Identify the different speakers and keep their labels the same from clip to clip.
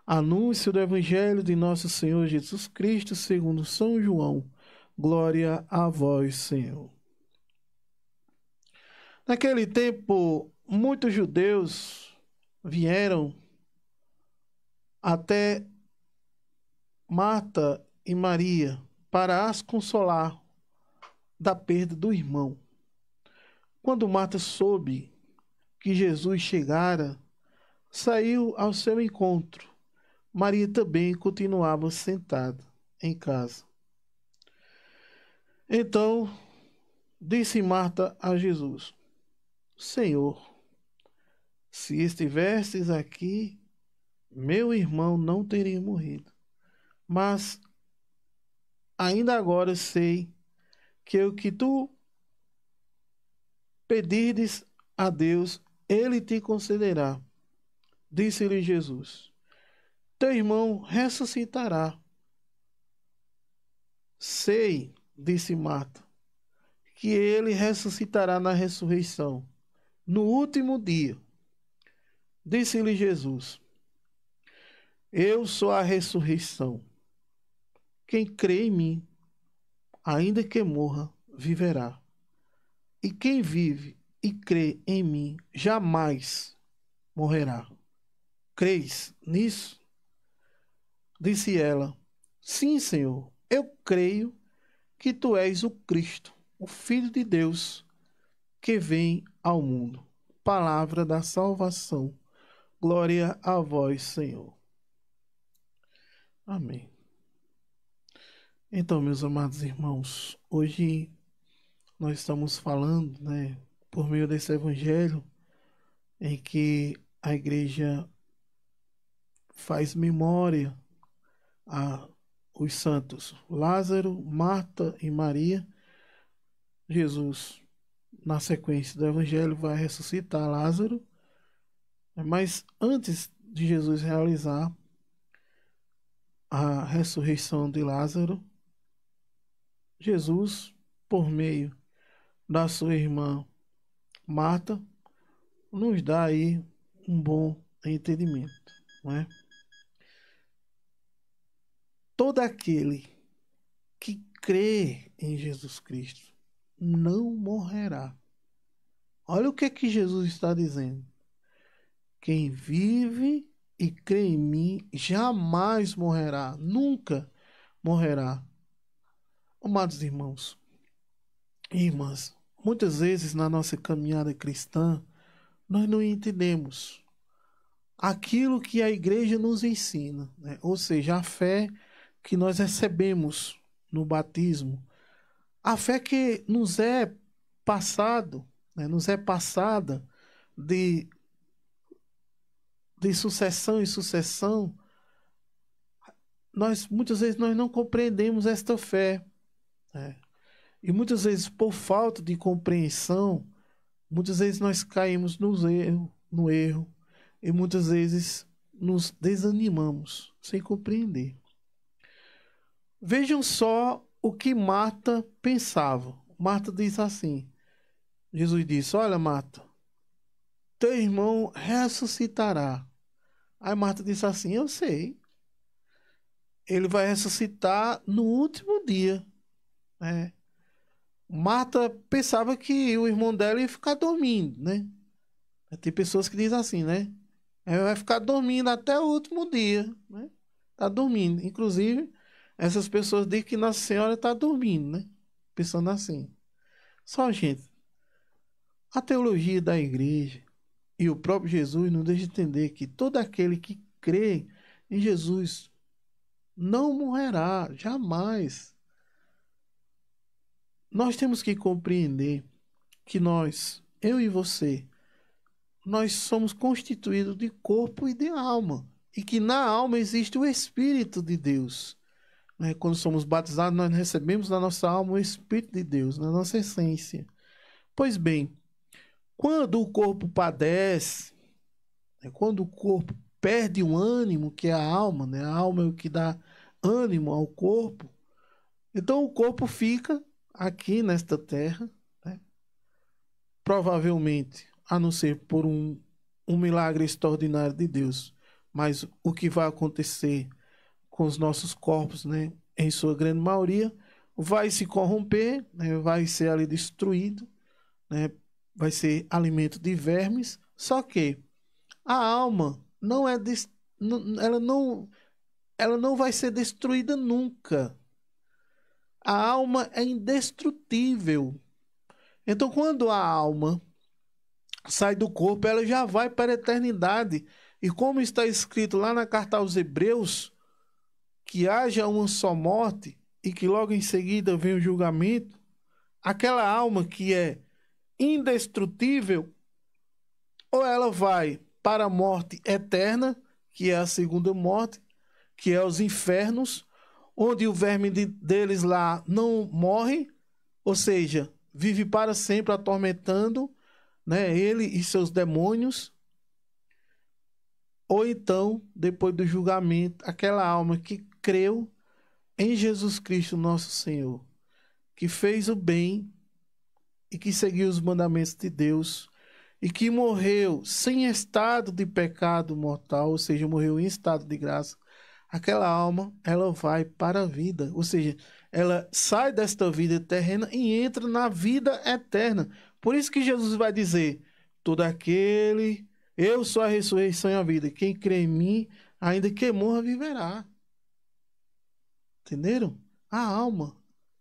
Speaker 1: Anúncio do Evangelho de Nosso Senhor Jesus Cristo, segundo São João. Glória a vós, Senhor. Naquele tempo, muitos judeus vieram até Marta e Maria para as consolar da perda do irmão. Quando Marta soube que Jesus chegara, saiu ao seu encontro. Maria também continuava sentada em casa. Então disse Marta a Jesus: Senhor, se estivesses aqui, meu irmão não teria morrido. Mas ainda agora sei que o que tu pedires a Deus, ele te concederá. Disse-lhe Jesus: Teu irmão ressuscitará. Sei, disse Marta, que ele ressuscitará na ressurreição, no último dia. Disse-lhe Jesus: Eu sou a ressurreição. Quem crê em mim, ainda que morra, viverá. E quem vive e crê em mim, jamais morrerá. Creis nisso? Disse ela: Sim, Senhor, eu creio que tu és o Cristo, o Filho de Deus, que vem ao mundo. Palavra da salvação. Glória a vós, Senhor. Amém. Então, meus amados irmãos, hoje nós estamos falando, por meio desse evangelho, em que a igreja faz memória a os santos Lázaro, Marta e Maria. Jesus, na sequência do evangelho, vai ressuscitar Lázaro, mas antes de Jesus realizar a ressurreição de Lázaro, Jesus, por meio da sua irmã Marta, nos dá aí um bom entendimento, não é? Todo aquele que crê em Jesus Cristo não morrerá. Olha o que é que Jesus está dizendo. Quem vive e crê em mim jamais morrerá, nunca morrerá. Amados irmãos e irmãs, muitas vezes na nossa caminhada cristã, nós não entendemos aquilo que a igreja nos ensina, né? Ou seja, a fé que nós recebemos no batismo, a fé que nos é passado, nos é passada de sucessão em sucessão. Muitas vezes nós não compreendemos esta fé, né? E muitas vezes, por falta de compreensão, muitas vezes nós caímos no erro, e muitas vezes nos desanimamos sem compreender. Vejam só o que Marta pensava. Marta diz assim: Jesus disse: Olha, Marta, teu irmão ressuscitará. Aí Marta disse assim: Eu sei. Ele vai ressuscitar no último dia, né? Marta pensava que o irmão dela ia ficar dormindo, né? Tem pessoas que dizem assim, né? Ele vai ficar dormindo até o último dia, né? Tá dormindo. Inclusive, essas pessoas dizem que Nossa Senhora está dormindo, né? Pensando assim. Só, gente, a teologia da igreja e o próprio Jesus nos deixa entender que todo aquele que crê em Jesus não morrerá, jamais. Nós temos que compreender que eu e você, nós somos constituídos de corpo e de alma. E que na alma existe o Espírito de Deus. Quando somos batizados, nós recebemos na nossa alma o Espírito de Deus, na nossa essência. Pois bem, quando o corpo padece, quando o corpo perde o ânimo, que é a alma, né? A alma é o que dá ânimo ao corpo. Então o corpo fica aqui nesta terra, né? Provavelmente, a não ser por um milagre extraordinário de Deus, mas o que vai acontecer com os nossos corpos, né, em sua grande maioria, vai se corromper, né, vai ser ali destruído, né, vai ser alimento de vermes. Só que a alma não é ela não vai ser destruída nunca. A alma é indestrutível. Então, quando a alma sai do corpo, ela já vai para a eternidade. E como está escrito lá na carta aos Hebreus, que haja uma só morte e que logo em seguida vem o julgamento, aquela alma que é indestrutível, ou ela vai para a morte eterna, que é a segunda morte, que é os infernos, onde o verme deles lá não morre, ou seja, vive para sempre atormentando, né, ele e seus demônios. Ou então, depois do julgamento, aquela alma que creu em Jesus Cristo, nosso Senhor, que fez o bem e que seguiu os mandamentos de Deus e que morreu sem estado de pecado mortal, ou seja, morreu em estado de graça, aquela alma, ela vai para a vida, ou seja, ela sai desta vida terrena e entra na vida eterna. Por isso que Jesus vai dizer: todo aquele, eu sou a ressurreição e a vida, quem crê em mim, ainda que morra, viverá. Entenderam? A alma,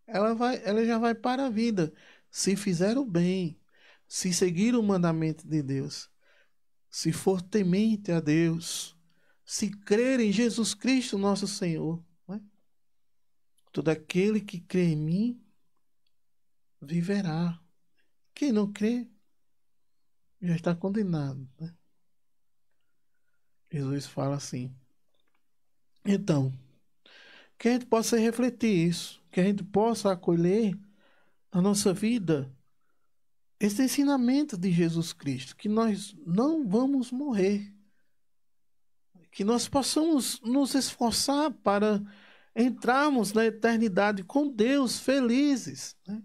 Speaker 1: ela já vai para a vida, se fizer o bem, se seguir o mandamento de Deus, se for temente a Deus, se crer em Jesus Cristo, nosso Senhor. Né? Todo aquele que crê em mim viverá. Quem não crê já está condenado. Né? Jesus fala assim. Então, que a gente possa refletir isso, que a gente possa acolher na nossa vida esse ensinamento de Jesus Cristo, que nós não vamos morrer, que nós possamos nos esforçar para entrarmos na eternidade com Deus felizes. Né?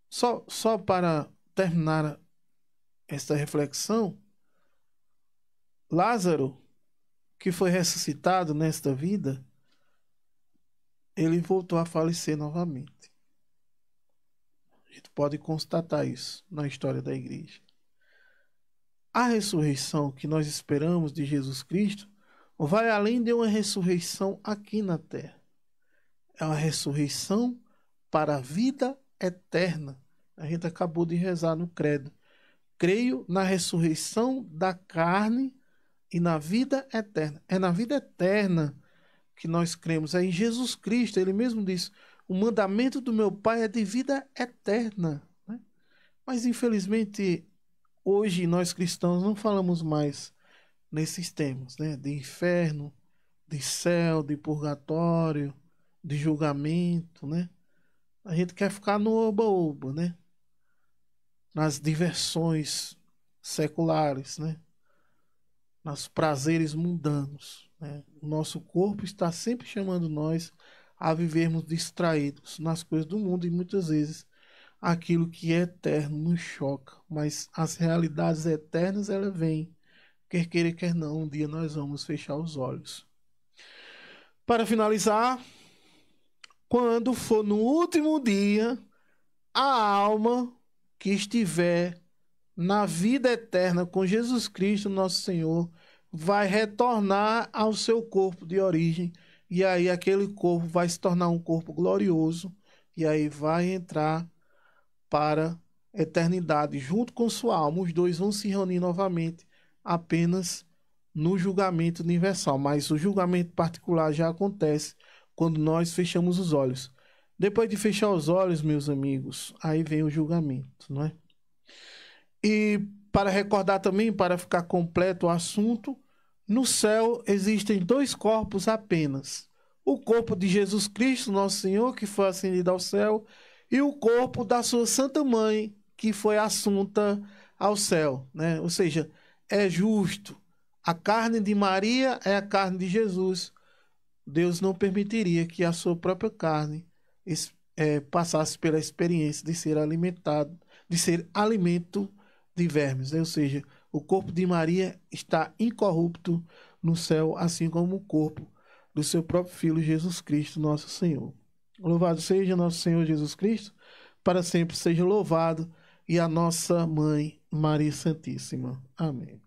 Speaker 1: Só para terminar esta reflexão, Lázaro, que foi ressuscitado nesta vida, ele voltou a falecer novamente. A gente pode constatar isso na história da igreja. A ressurreição que nós esperamos de Jesus Cristo vai além de uma ressurreição aqui na terra. É uma ressurreição para a vida eterna. A gente acabou de rezar no credo. Creio na ressurreição da carne e na vida eterna. É na vida eterna que nós cremos. É em Jesus Cristo. Ele mesmo disse: o mandamento do meu Pai é de vida eterna. Né? Mas, infelizmente, hoje nós cristãos não falamos mais nesses termos, né? De inferno, de céu, de purgatório, de julgamento, né? A gente quer ficar no oba-oba, né? Nas diversões seculares, né? Nos prazeres mundanos, né? O nosso corpo está sempre chamando nós a vivermos distraídos nas coisas do mundo e muitas vezes aquilo que é eterno nos choca, mas as realidades eternas elas vêm, quer queira quer não, um dia nós vamos fechar os olhos. Para finalizar, quando for no último dia, a alma que estiver na vida eterna com Jesus Cristo, nosso Senhor, vai retornar ao seu corpo de origem, e aí aquele corpo vai se tornar um corpo glorioso, e aí vai entrar para a eternidade junto com sua alma. Os dois vão se reunir novamente apenas no julgamento universal, mas o julgamento particular já acontece quando nós fechamos os olhos. Depois de fechar os olhos, meus amigos, aí vem o julgamento, não é? E para recordar também, para ficar completo o assunto, no céu existem dois corpos apenas. O corpo de Jesus Cristo, nosso Senhor, que foi ascendido ao céu, e o corpo da sua Santa Mãe, que foi assunta ao céu, né? Ou seja, é justo. A carne de Maria é a carne de Jesus. Deus não permitiria que a sua própria carne passasse pela experiência de ser alimentado, de ser alimento de vermes, né? Ou seja, o corpo de Maria está incorrupto no céu, assim como o corpo do seu próprio Filho Jesus Cristo, nosso Senhor. Louvado seja nosso Senhor Jesus Cristo, para sempre seja louvado, e a nossa Mãe Maria Santíssima. Amém.